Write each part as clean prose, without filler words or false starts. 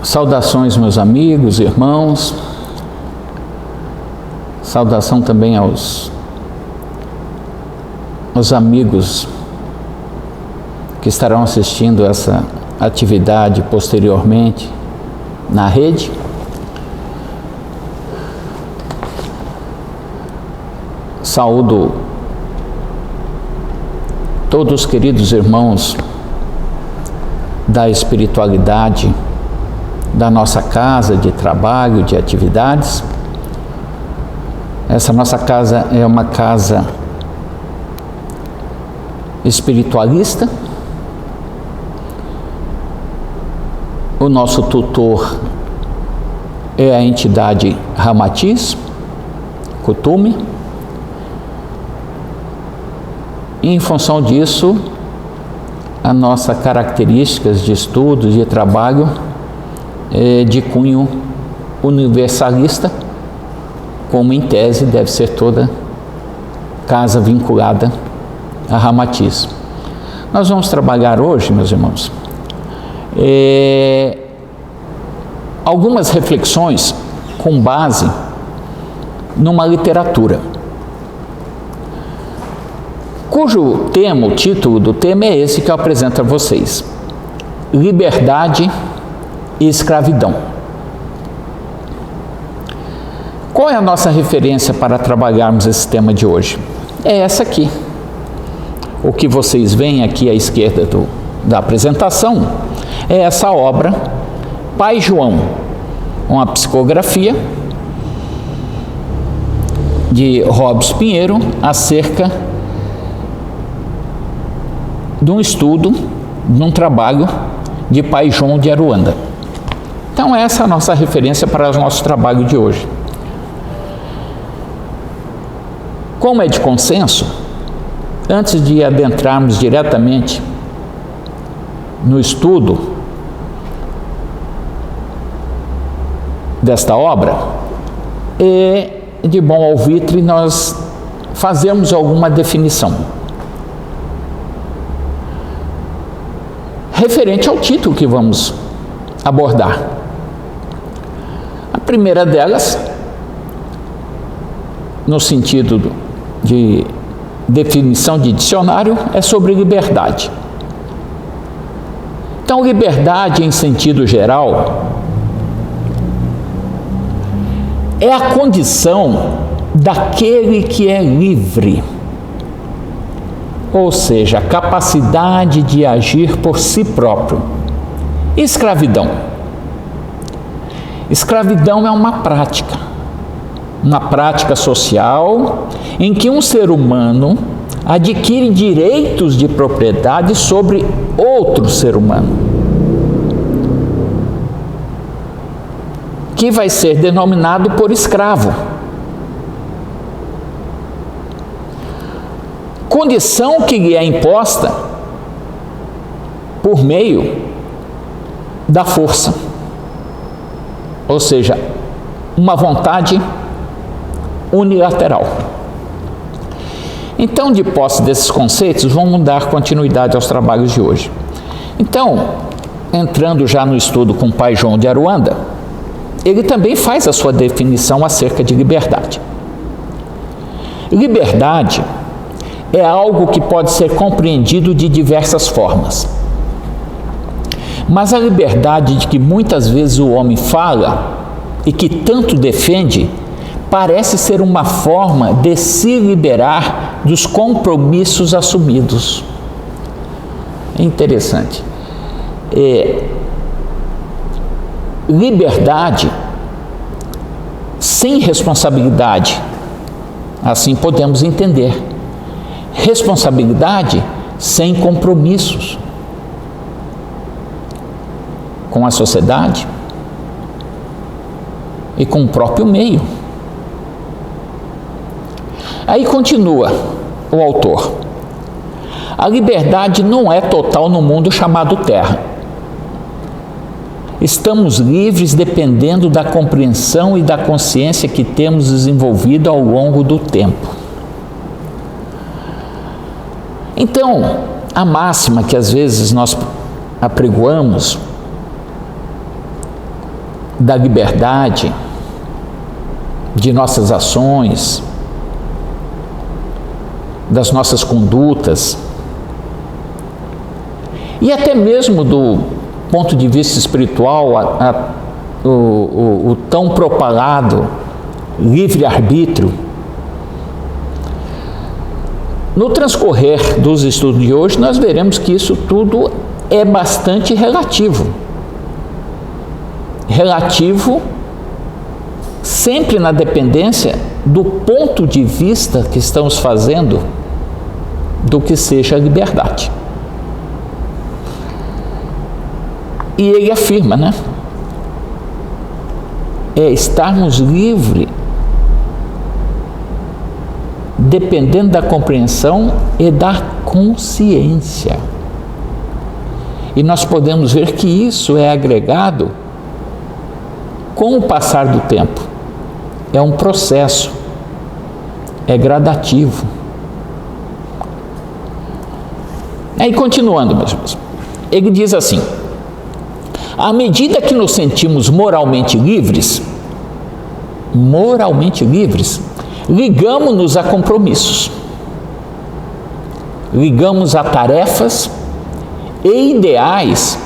Saudações, meus amigos, irmãos. Saudação também aos amigos que estarão assistindo essa atividade posteriormente na rede. Saúdo todos os queridos irmãos da espiritualidade da nossa casa de trabalho, de atividades. Essa nossa casa é uma casa espiritualista. O nosso tutor é a entidade Ramatiz, Kutume. E em função disso, as nossas características de estudo, de trabalho, é de cunho universalista, como em tese deve ser toda casa vinculada a Ramatiz. Nós vamos trabalhar hoje, meus irmãos, algumas reflexões com base numa literatura, cujo tema, o título do tema é esse que eu apresento a vocês: Liberdade e Escravidão. Qual é a nossa referência para trabalharmos esse tema de hoje? É essa aqui. O que vocês veem aqui à esquerda da apresentação é essa obra, Pai João, uma psicografia de Robes Pinheiro acerca de um estudo, de um trabalho de Pai João de Aruanda. Então essa é a nossa referência para o nosso trabalho de hoje. Como é de consenso, antes de adentrarmos diretamente no estudo desta obra, é de bom alvitre nós fazemos alguma definição referente ao título que vamos abordar. A primeira delas, no sentido de definição de dicionário, é sobre liberdade. Então, liberdade em sentido geral é a condição daquele que é livre, ou seja, a capacidade de agir por si próprio. Escravidão. Escravidão é uma prática social em que um ser humano adquire direitos de propriedade sobre outro ser humano, que vai ser denominado por escravo. Condição que lhe é imposta por meio da força, ou seja, uma vontade unilateral. Então, de posse desses conceitos, vamos dar continuidade aos trabalhos de hoje. Então, entrando já no estudo com o Pai João de Aruanda, ele também faz a sua definição acerca de liberdade. Liberdade é algo que pode ser compreendido de diversas formas. Mas a liberdade de que muitas vezes o homem fala e que tanto defende, parece ser uma forma de se liberar dos compromissos assumidos. É interessante. Liberdade sem responsabilidade, assim podemos entender. Responsabilidade sem compromissos com a sociedade e com o próprio meio. Aí continua o autor: a liberdade não é total no mundo chamado Terra. Estamos livres dependendo da compreensão e da consciência que temos desenvolvido ao longo do tempo. Então, a máxima que às vezes nós apregoamos da liberdade de nossas ações, das nossas condutas, e até mesmo do ponto de vista espiritual, o tão propalado livre-arbítrio. No transcorrer dos estudos de hoje, nós veremos que isso tudo é bastante relativo. Relativo sempre na dependência do ponto de vista que estamos fazendo do que seja a liberdade. E ele afirma, né? É estarmos livres dependendo da compreensão e da consciência. E nós podemos ver que isso é agregado com o passar do tempo. É um processo, é gradativo. Aí, continuando, meus irmãos, ele diz assim: à medida que nos sentimos moralmente livres, ligamos-nos a compromissos, ligamos a tarefas e ideais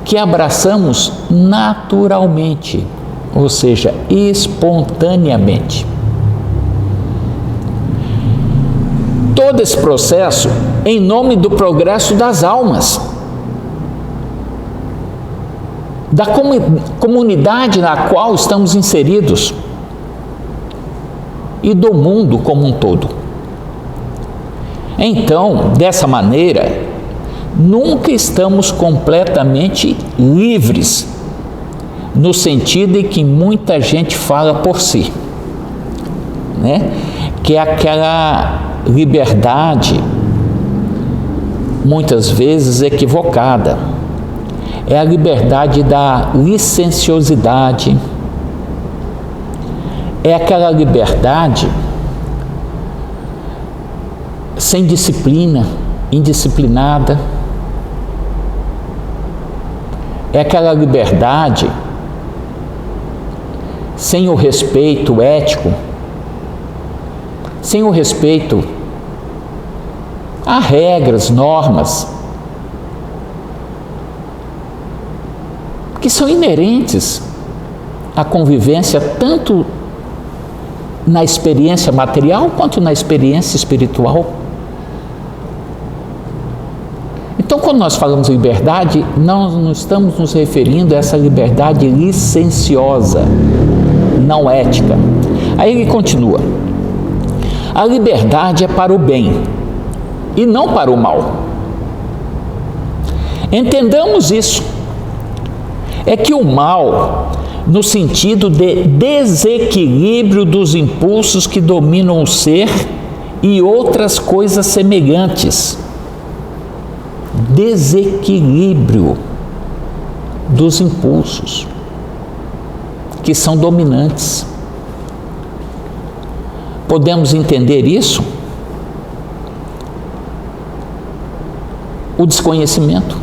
que abraçamos naturalmente, ou seja, espontaneamente. Todo esse processo em nome do progresso das almas, da comunidade na qual estamos inseridos e do mundo como um todo. Então, dessa maneira, nunca estamos completamente livres, no sentido em que muita gente fala por si, né? Que é aquela liberdade, muitas vezes equivocada. É a liberdade da licenciosidade, é aquela liberdade sem disciplina, indisciplinada, é aquela liberdade sem o respeito ético, sem o respeito a regras, normas, que são inerentes à convivência tanto na experiência material quanto na experiência espiritual. Então, quando nós falamos em liberdade, nós não estamos nos referindo a essa liberdade licenciosa, não ética. Aí ele continua: a liberdade é para o bem e não para o mal. Entendamos isso. É que o mal, no sentido de desequilíbrio dos impulsos que dominam o ser e outras coisas semelhantes. Desequilíbrio dos impulsos que são dominantes. Podemos entender isso? O desconhecimento,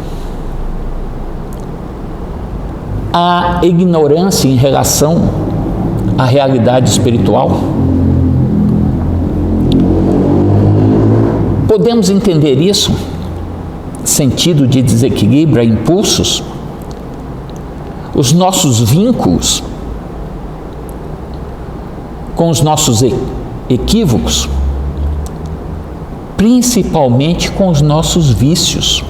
a ignorância em relação à realidade espiritual. Podemos entender isso, sentido de desequilíbrio a impulsos, os nossos vínculos com os nossos equívocos, principalmente com os nossos vícios.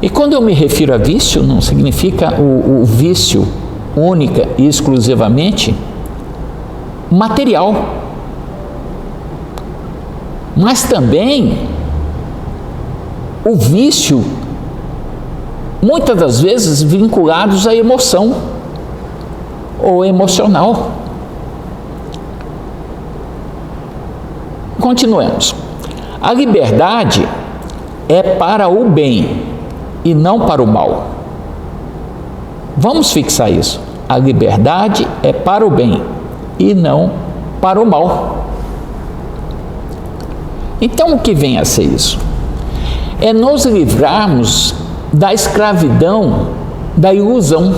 E quando eu me refiro a vício, não significa o vício única e exclusivamente material, mas também o vício, muitas das vezes vinculados à emoção ou emocional. Continuemos. A liberdade é para o bem e não para o mal. Vamos fixar isso. A liberdade é para o bem e não para o mal. Então, o que vem a ser isso? É nos livrarmos da escravidão da ilusão.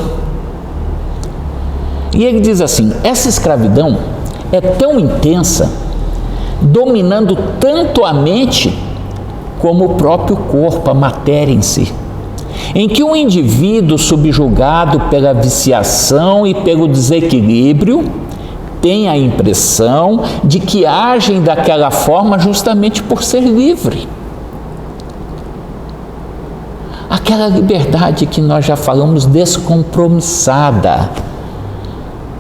E ele diz assim: essa escravidão é tão intensa, dominando tanto a mente como o próprio corpo, a matéria em si, em que um indivíduo subjugado pela viciação e pelo desequilíbrio tem a impressão de que agem daquela forma justamente por ser livre. Aquela liberdade que nós já falamos, descompromissada,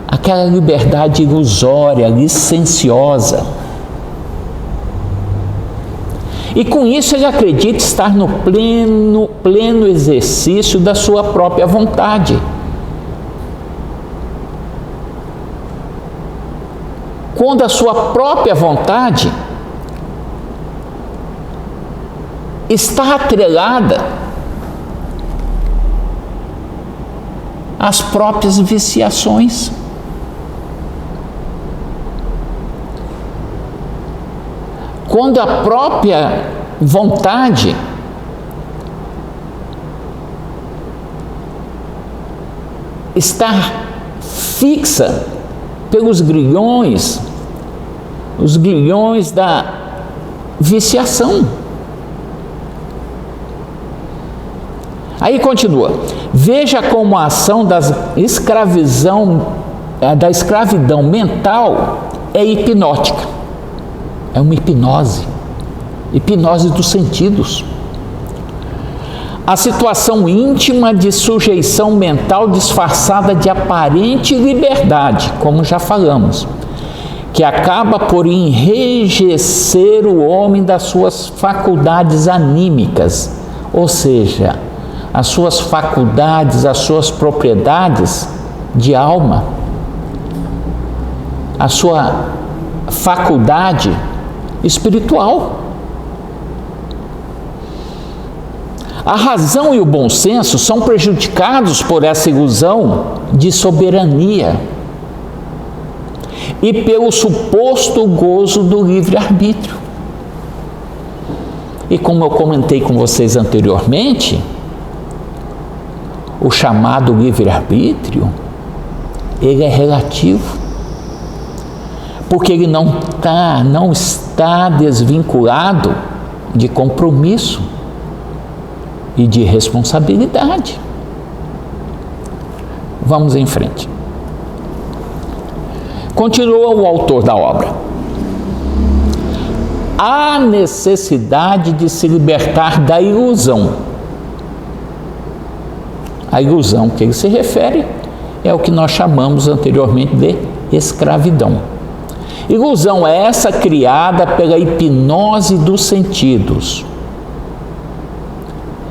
aquela liberdade ilusória, licenciosa. E com isso ele acredita estar no pleno exercício da sua própria vontade. Quando a sua própria vontade está atrelada às próprias viciações. Quando a própria vontade está fixa pelos grilhões, os grilhões da viciação. Aí continua: veja como a ação da escravidão mental é hipnótica. É uma hipnose dos sentidos. A situação íntima de sujeição mental disfarçada de aparente liberdade, como já falamos, que acaba por enrijecer o homem das suas faculdades anímicas, ou seja, as suas faculdades, as suas propriedades de alma, a sua faculdade espiritual. A razão e o bom senso são prejudicados por essa ilusão de soberania e pelo suposto gozo do livre-arbítrio. E como eu comentei com vocês anteriormente, o chamado livre-arbítrio, ele é relativo, porque ele não está desvinculado de compromisso e de responsabilidade. Vamos em frente. Continua o autor da obra: há necessidade de se libertar da ilusão. A ilusão que ele se refere é o que nós chamamos anteriormente de escravidão. Ilusão é essa criada pela hipnose dos sentidos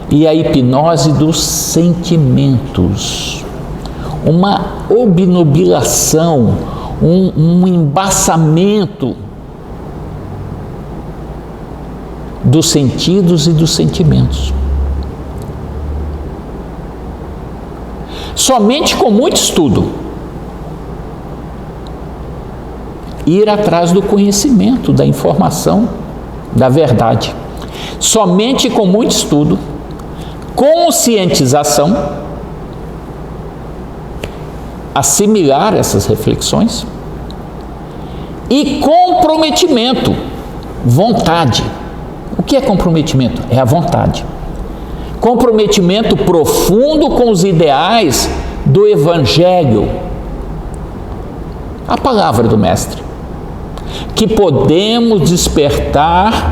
e a hipnose dos sentimentos. Uma obnubilação, um embaçamento dos sentidos e dos sentimentos. Somente com muito estudo, ir atrás do conhecimento, da informação, da verdade. Somente com muito estudo, conscientização, assimilar essas reflexões e comprometimento, vontade. O que é comprometimento? É a vontade. Comprometimento profundo com os ideais do Evangelho, a palavra do Mestre, que podemos despertar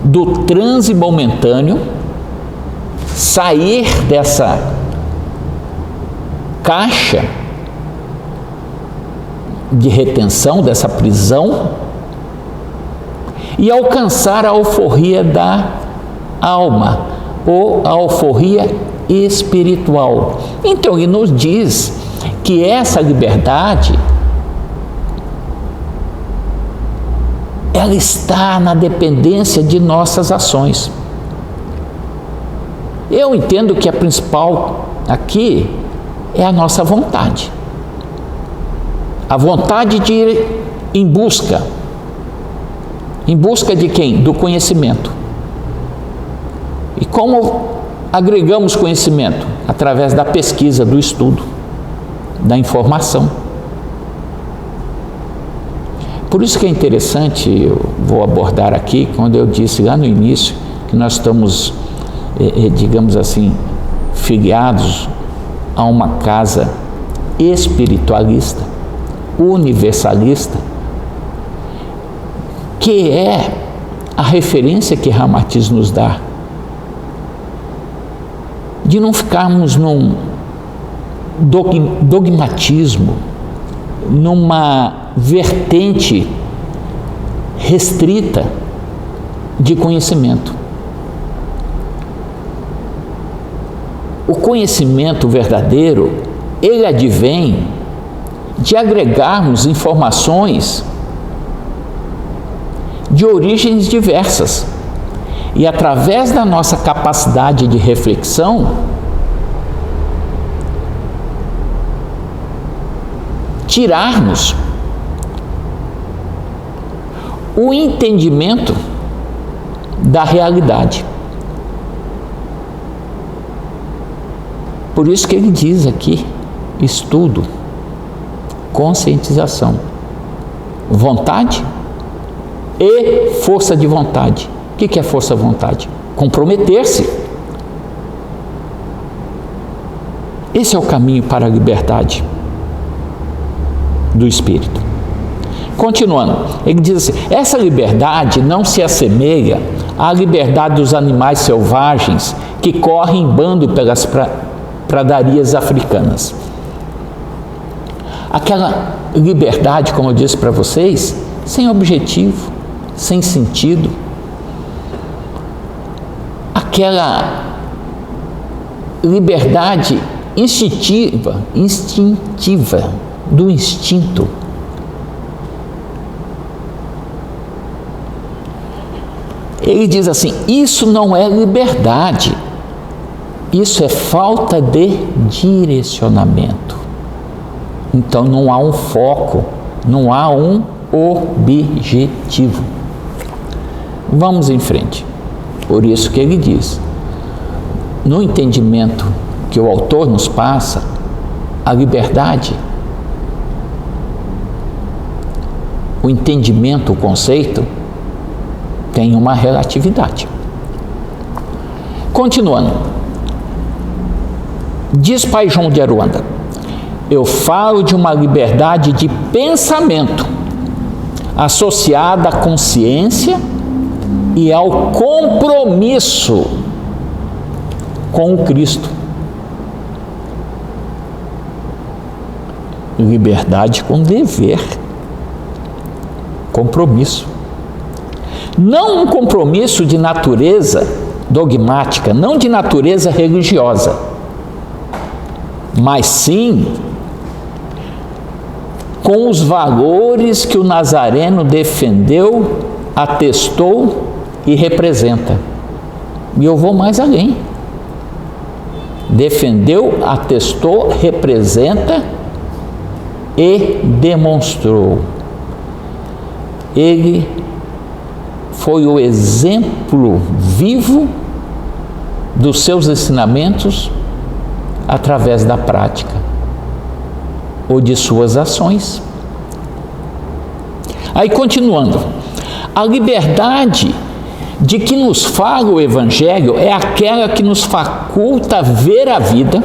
do transe momentâneo, sair dessa caixa de retenção, dessa prisão, e alcançar a alforria da alma, ou a alforria espiritual. Então ele nos diz que essa liberdade, ela está na dependência de nossas ações. Eu entendo que a principal aqui é a nossa vontade. A vontade de ir em busca. Em busca de quem? Do conhecimento. E como agregamos conhecimento através da pesquisa, do estudo, da informação. Por isso que é interessante, eu vou abordar aqui, quando eu disse lá no início, que nós estamos, digamos assim, filiados a uma casa espiritualista, universalista, que é a referência que Ramatiz nos dá, de não ficarmos num dogmatismo, numa vertente restrita de conhecimento. O conhecimento verdadeiro, ele advém de agregarmos informações de origens diversas e, através da nossa capacidade de reflexão, tirarmos o entendimento da realidade. Por isso que ele diz aqui: estudo, conscientização, vontade e força de vontade. O que é força de vontade? Comprometer-se. Esse é o caminho para a liberdade do espírito. Continuando, ele diz assim: essa liberdade não se assemelha à liberdade dos animais selvagens que correm em bando pelas pradarias africanas. Aquela liberdade, como eu disse para vocês, sem objetivo, sem sentido, aquela liberdade instintiva do instinto. Ele diz assim: isso não é liberdade, isso é falta de direcionamento. Então não há um foco, não há um objetivo. Vamos em frente. Por isso que ele diz, no entendimento que o autor nos passa, a liberdade, o entendimento, o conceito, tem uma relatividade. Continuando, diz Pai João de Aruanda: eu falo de uma liberdade de pensamento associada à consciência e ao compromisso com o Cristo. Liberdade com dever, compromisso. Não um compromisso de natureza dogmática, não de natureza religiosa, mas sim com os valores que o Nazareno defendeu, atestou e representa. E eu vou mais além. Defendeu, atestou, representa e demonstrou. Ele foi o exemplo vivo dos seus ensinamentos através da prática ou de suas ações. Aí, continuando, a liberdade de que nos fala o Evangelho é aquela que nos faculta ver a vida,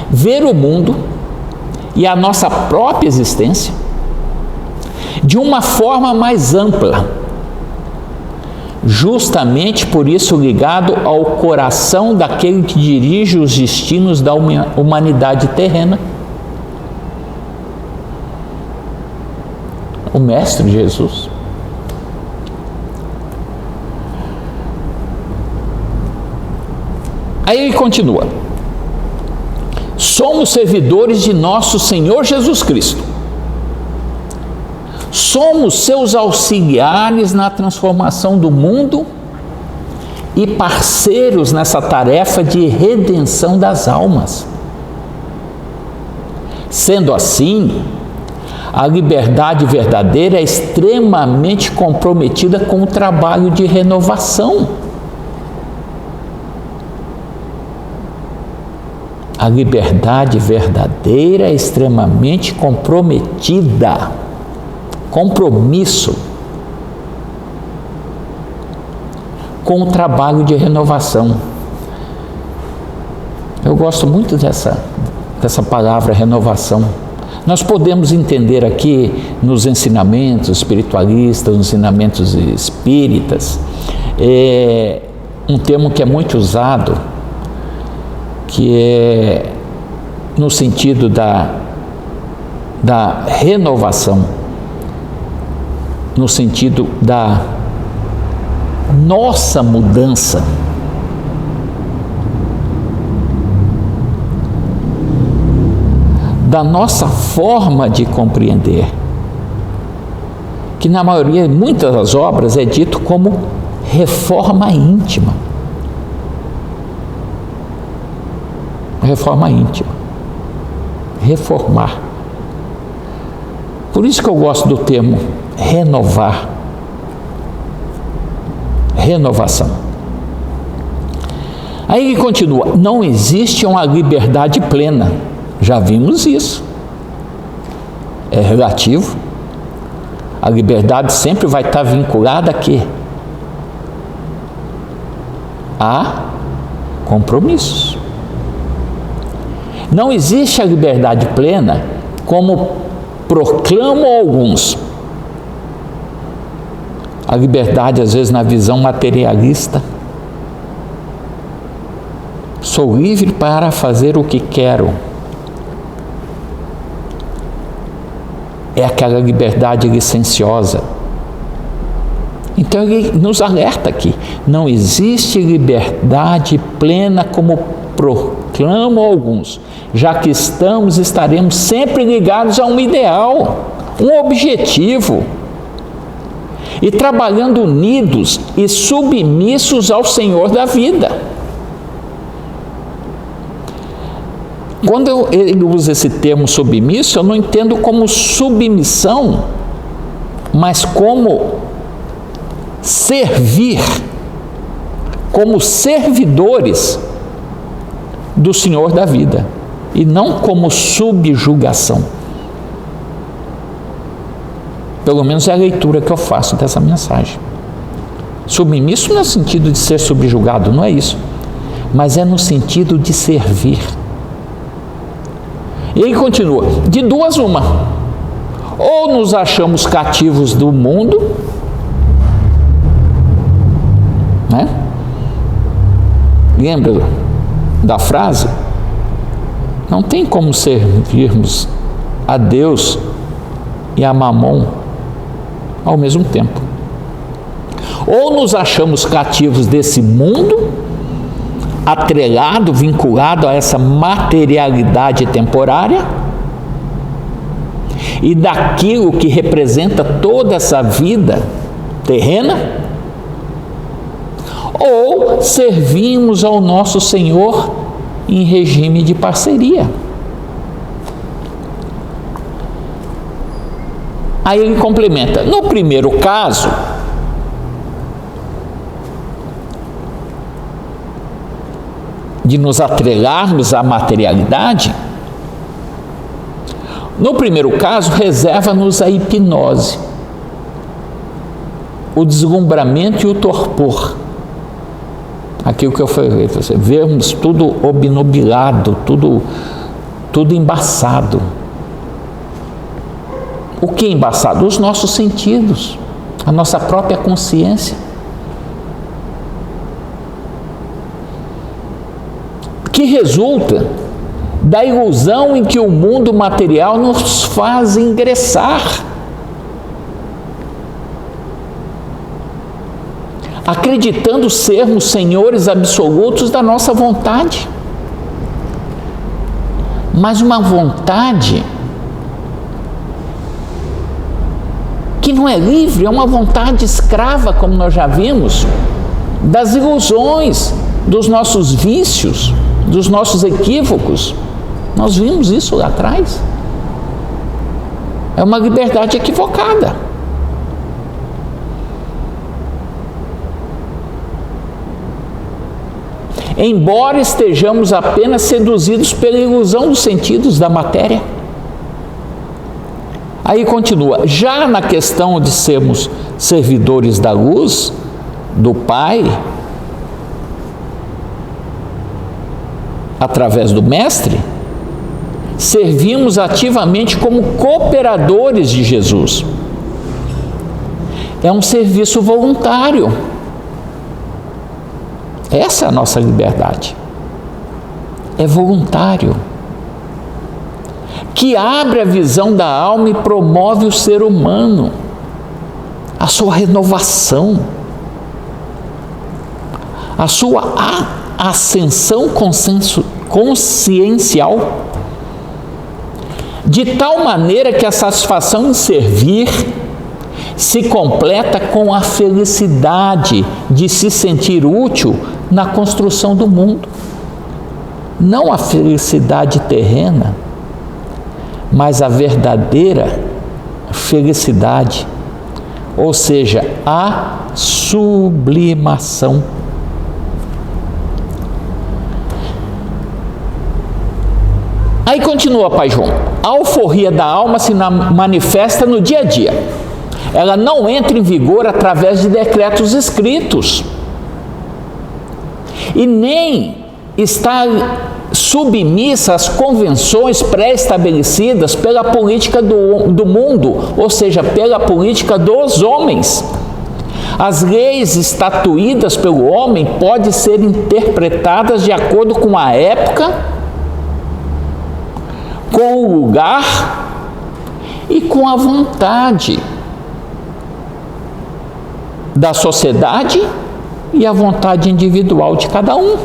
ver o mundo e a nossa própria existência de uma forma mais ampla, justamente por isso ligado ao coração daquele que dirige os destinos da humanidade terrena, o Mestre Jesus. Aí ele continua: somos servidores de nosso Senhor Jesus Cristo, somos seus auxiliares na transformação do mundo e parceiros nessa tarefa de redenção das almas. Sendo assim, a liberdade verdadeira é extremamente comprometida com o trabalho de renovação. A liberdade verdadeira é extremamente comprometida. Compromisso com o trabalho de renovação. Eu gosto muito dessa palavra renovação. Nós podemos entender aqui nos ensinamentos espiritualistas, nos ensinamentos espíritas, um termo que é muito usado, que é no sentido da renovação, no sentido da nossa mudança. Da nossa forma de compreender, que na maioria, muitas das obras, é dito como reforma íntima. Reforma íntima. Reformar. Por isso que eu gosto do termo renovar. Renovação. Aí ele continua: não existe uma liberdade plena. Já vimos isso. É relativo. A liberdade sempre vai estar vinculada a quê? A compromissos. Não existe a liberdade plena como proclamam alguns. A liberdade, às vezes, na visão materialista. Sou livre para fazer o que quero. É aquela liberdade licenciosa. Então ele nos alerta aqui: não existe liberdade plena como proclamam alguns, já que estaremos sempre ligados a um ideal, um objetivo, e trabalhando unidos e submissos ao Senhor da vida. Quando ele usa esse termo submisso, eu não entendo como submissão, mas como servir, como servidores do Senhor da vida, e não como subjugação. Pelo menos é a leitura que eu faço dessa mensagem. Submisso não é no sentido de ser subjugado, não é isso, mas é no sentido de servir. E ele continua: de duas uma, ou nos achamos cativos do mundo, né? Lembra da frase? Não tem como servirmos a Deus e a Mamon ao mesmo tempo. Ou nos achamos cativos desse mundo, atrelado, vinculado a essa materialidade temporária e daquilo que representa toda essa vida terrena, ou servimos ao nosso Senhor em regime de parceria. Aí ele complementa: no primeiro caso, de nos atrelarmos à materialidade, no primeiro caso, reserva-nos a hipnose, o deslumbramento e o torpor. Aquilo que eu falei, vermos tudo obnubilado, tudo embaçado. O que é embaçado? Os nossos sentidos, a nossa própria consciência. Que resulta da ilusão em que o mundo material nos faz ingressar, acreditando sermos senhores absolutos da nossa vontade. Mas uma vontade que não é livre, é uma vontade escrava, como nós já vimos, das ilusões, dos nossos vícios, dos nossos equívocos. Nós vimos isso lá atrás. É uma liberdade equivocada. embora estejamos apenas seduzidos pela ilusão dos sentidos da matéria. Aí continua, já na questão de sermos servidores da luz, do Pai, através do Mestre, servimos ativamente como cooperadores de Jesus. É um serviço voluntário. Essa é a nossa liberdade. É voluntário. Que abre a visão da alma e promove o ser humano, a sua renovação, a sua ascensão consciencial, de tal maneira que a satisfação em servir se completa com a felicidade de se sentir útil na construção do mundo. Não a felicidade terrena, mas a verdadeira felicidade, ou seja, a sublimação. Aí continua Pai João, a alforria da alma se manifesta no dia a dia. Ela não entra em vigor através de decretos escritos e nem está submissa às convenções pré-estabelecidas pela política do mundo, ou seja, pela política dos homens. As leis estatuídas pelo homem podem ser interpretadas de acordo com a época, com o lugar e com a vontade da sociedade e a vontade individual de cada um.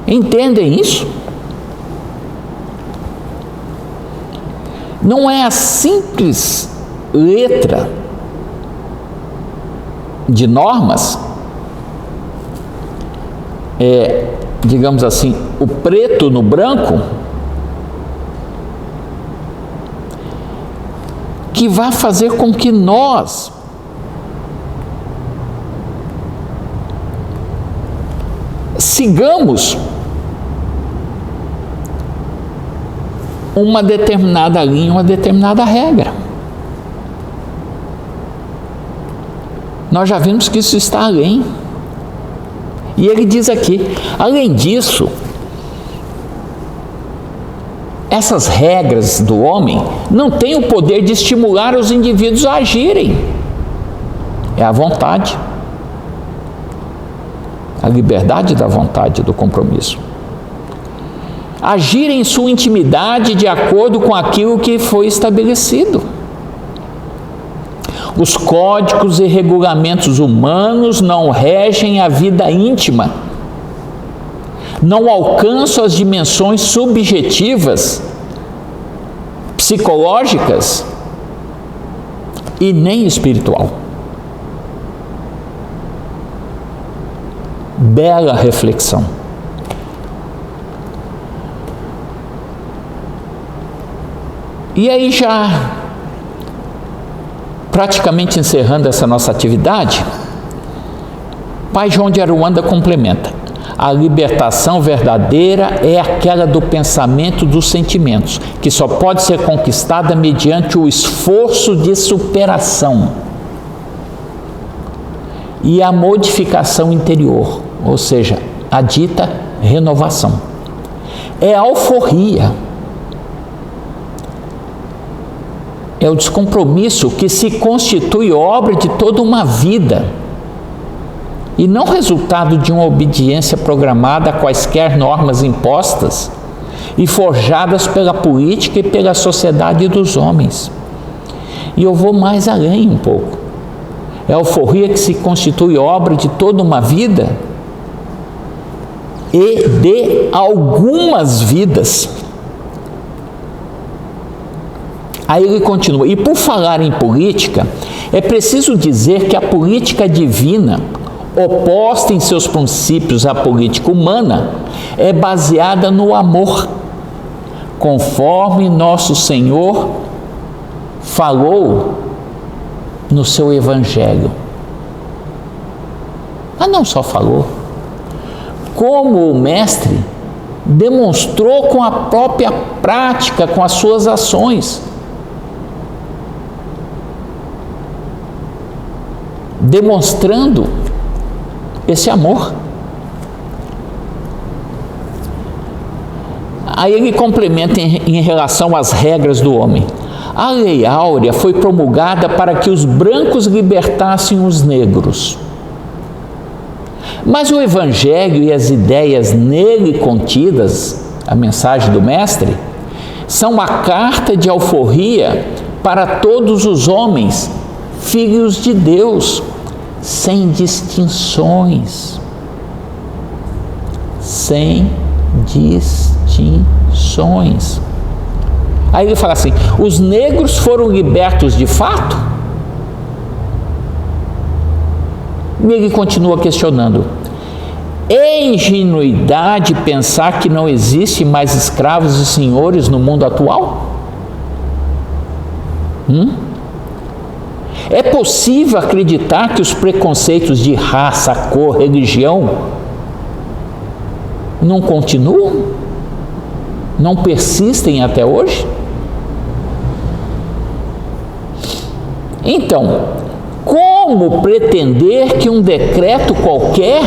Entendem isso? Não é a simples letra de normas, digamos assim, o preto no branco, que vai fazer com que nós sigamos uma determinada linha, uma determinada regra. Nós já vimos que isso está além. E ele diz aqui, além disso, essas regras do homem não têm o poder de estimular os indivíduos a agirem. É a vontade. A liberdade da vontade, do compromisso. Agir em sua intimidade de acordo com aquilo que foi estabelecido. Os códigos e regulamentos humanos não regem a vida íntima, não alcançam as dimensões subjetivas, psicológicas e nem espiritual. Bela reflexão. E aí, já praticamente encerrando essa nossa atividade, Pai João de Aruanda complementa: a libertação verdadeira é aquela do pensamento dos sentimentos, que só pode ser conquistada mediante o esforço de superação e a modificação interior, ou seja, a dita renovação. É a alforria. É o descompromisso que se constitui obra de toda uma vida e não resultado de uma obediência programada a quaisquer normas impostas e forjadas pela política e pela sociedade dos homens. E eu vou mais além um pouco. É a alforria que se constitui obra de toda uma vida e de algumas vidas. Aí ele continua, e por falar em política, é preciso dizer que a política divina, oposta em seus princípios à política humana, é baseada no amor, conforme nosso Senhor falou no seu evangelho. Mas não só falou, como o mestre demonstrou com a própria prática, com as suas ações. Demonstrando esse amor. Aí ele complementa em relação às regras do homem. A lei áurea foi promulgada para que os brancos libertassem os negros. Mas o Evangelho e as ideias nele contidas, a mensagem do Mestre, são a carta de alforria para todos os homens, filhos de Deus, sem distinções. Sem distinções. Aí ele fala assim: os negros foram libertos de fato? E ele continua questionando: é ingenuidade pensar que não existe mais escravos e senhores no mundo atual? É possível acreditar que os preconceitos de raça, cor, religião não continuam? Não persistem até hoje? Então, como pretender que um decreto qualquer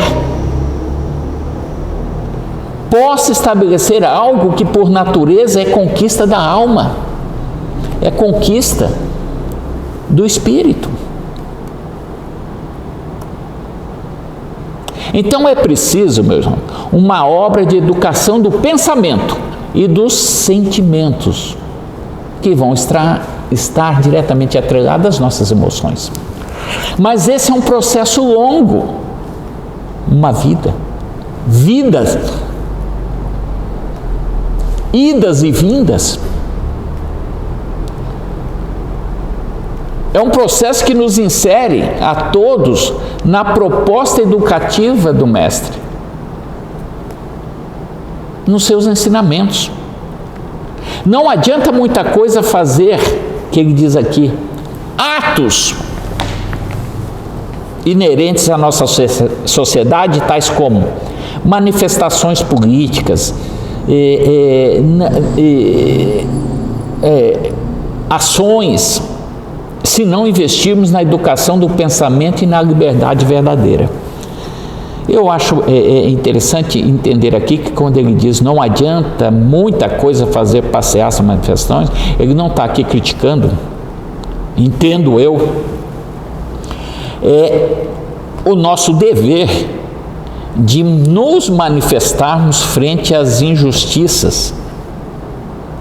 possa estabelecer algo que por natureza é conquista da alma, é conquista do espírito? Então é preciso, meus irmãos, uma obra de educação do pensamento e dos sentimentos, que vão estar diretamente atrelados às nossas emoções. Mas esse é um processo longo, uma vida, vidas, idas e vindas. É um processo que nos insere a todos na proposta educativa do Mestre, nos seus ensinamentos. Não adianta muita coisa fazer, que ele diz aqui, atos inerentes à nossa sociedade, tais como manifestações políticas, ações, se não investirmos na educação do pensamento e na liberdade verdadeira. Eu acho interessante entender aqui que quando ele diz não adianta muita coisa fazer passear essas manifestações, ele não está aqui criticando, entendo eu, é o nosso dever de nos manifestarmos frente às injustiças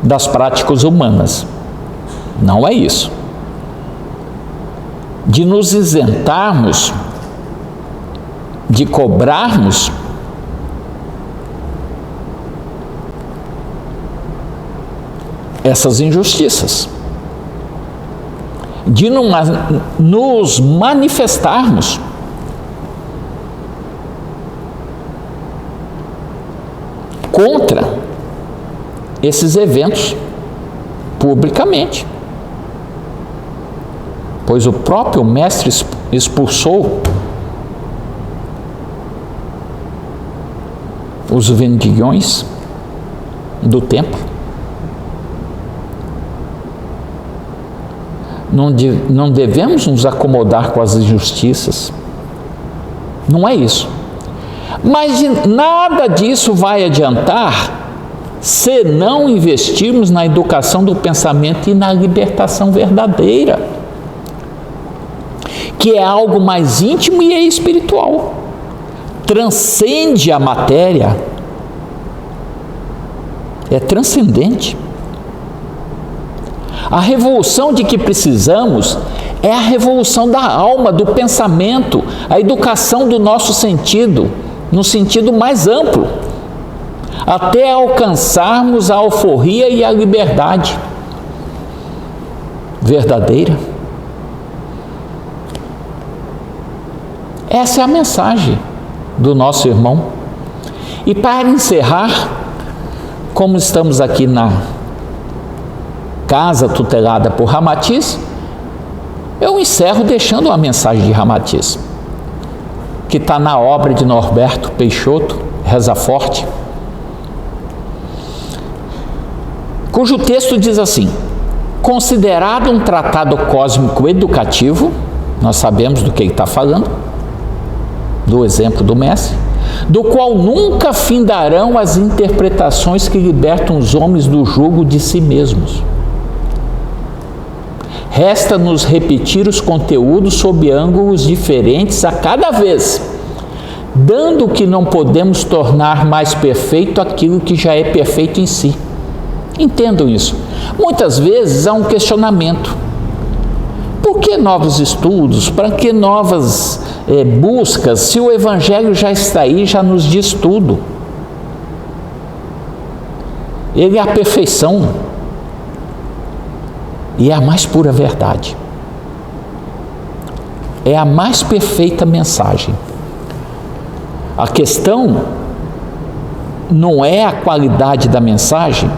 das práticas humanas. Não é isso. De nos isentarmos, de cobrarmos essas injustiças, de nos manifestarmos contra esses eventos publicamente, pois o próprio Mestre expulsou os vendilhões do templo. Não devemos nos acomodar com as injustiças, não é isso. Mas nada disso vai adiantar se não investirmos na educação do pensamento e na libertação verdadeira, que é algo mais íntimo e espiritual, transcende a matéria, é transcendente. A revolução de que precisamos é a revolução da alma, do pensamento, a educação do nosso sentido, no sentido mais amplo, até alcançarmos a alforria e a liberdade verdadeira. Essa é a mensagem do nosso irmão. E para encerrar, como estamos aqui casa tutelada por Ramatiz, eu encerro deixando uma mensagem de Ramatiz, que está na obra de Norberto Peixoto, Reza Forte, cujo texto diz assim: considerado um tratado cósmico educativo, nós sabemos do que ele está falando, do exemplo do mestre, do qual nunca findarão as interpretações que libertam os homens do jugo de si mesmos. Resta-nos repetir os conteúdos sob ângulos diferentes a cada vez, dando que não podemos tornar mais perfeito aquilo que já é perfeito em si. Entendam isso. Muitas vezes há um questionamento. Por que novos estudos? Para que novas buscas? Se o Evangelho já está aí, já nos diz tudo. Ele é a perfeição. E é a mais pura verdade. É a mais perfeita mensagem. A questão não é a qualidade da mensagem,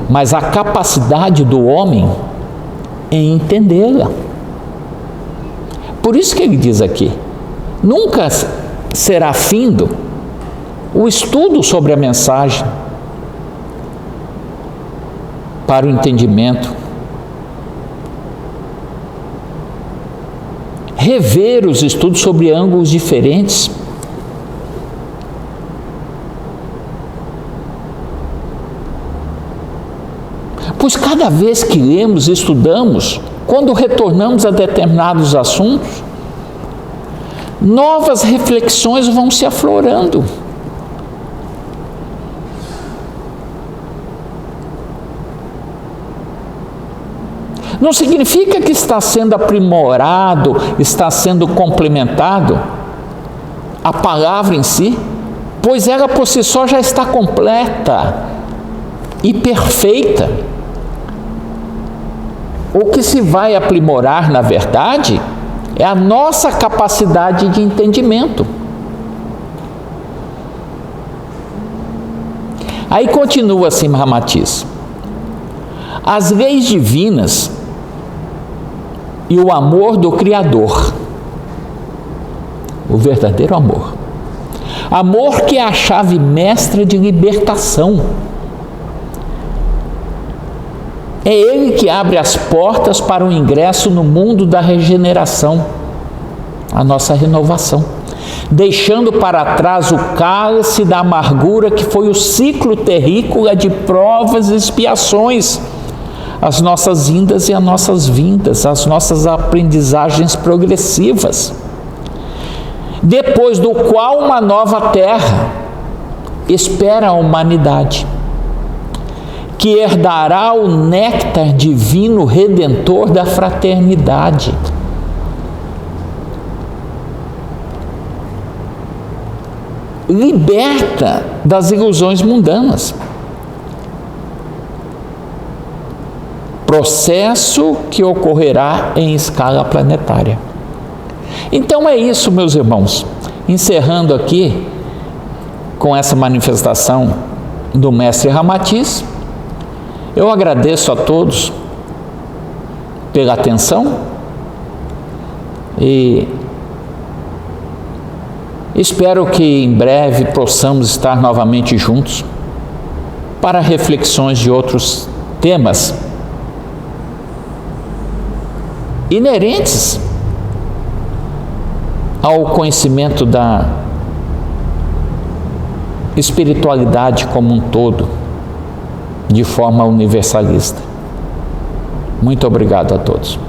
mas a capacidade do homem em entendê-la. Por isso que ele diz aqui: nunca será findo o estudo sobre a mensagem para o entendimento. Rever os estudos sobre ângulos diferentes. Pois cada vez que lemos e estudamos, quando retornamos a determinados assuntos, novas reflexões vão se aflorando. Não significa que está sendo aprimorado, está sendo complementado a palavra em si, pois ela por si só já está completa e perfeita. O que se vai aprimorar, na verdade, é a nossa capacidade de entendimento. Aí continua assim Ramatiz: as leis divinas e o amor do Criador, o verdadeiro amor, amor que é a chave mestra de libertação. É ele que abre as portas para o ingresso no mundo da regeneração, a nossa renovação, deixando para trás o cálice da amargura que foi o ciclo terrícola de provas e expiações, as nossas indas e as nossas vindas, as nossas aprendizagens progressivas, depois do qual uma nova terra espera a humanidade, que herdará o néctar divino redentor da fraternidade. Liberta das ilusões mundanas. Processo que ocorrerá em escala planetária. Então é isso, meus irmãos. Encerrando aqui com essa manifestação do mestre Ramatiz, eu agradeço a todos pela atenção e espero que em breve possamos estar novamente juntos para reflexões de outros temas inerentes ao conhecimento da espiritualidade como um todo, de forma universalista. Muito obrigado a todos.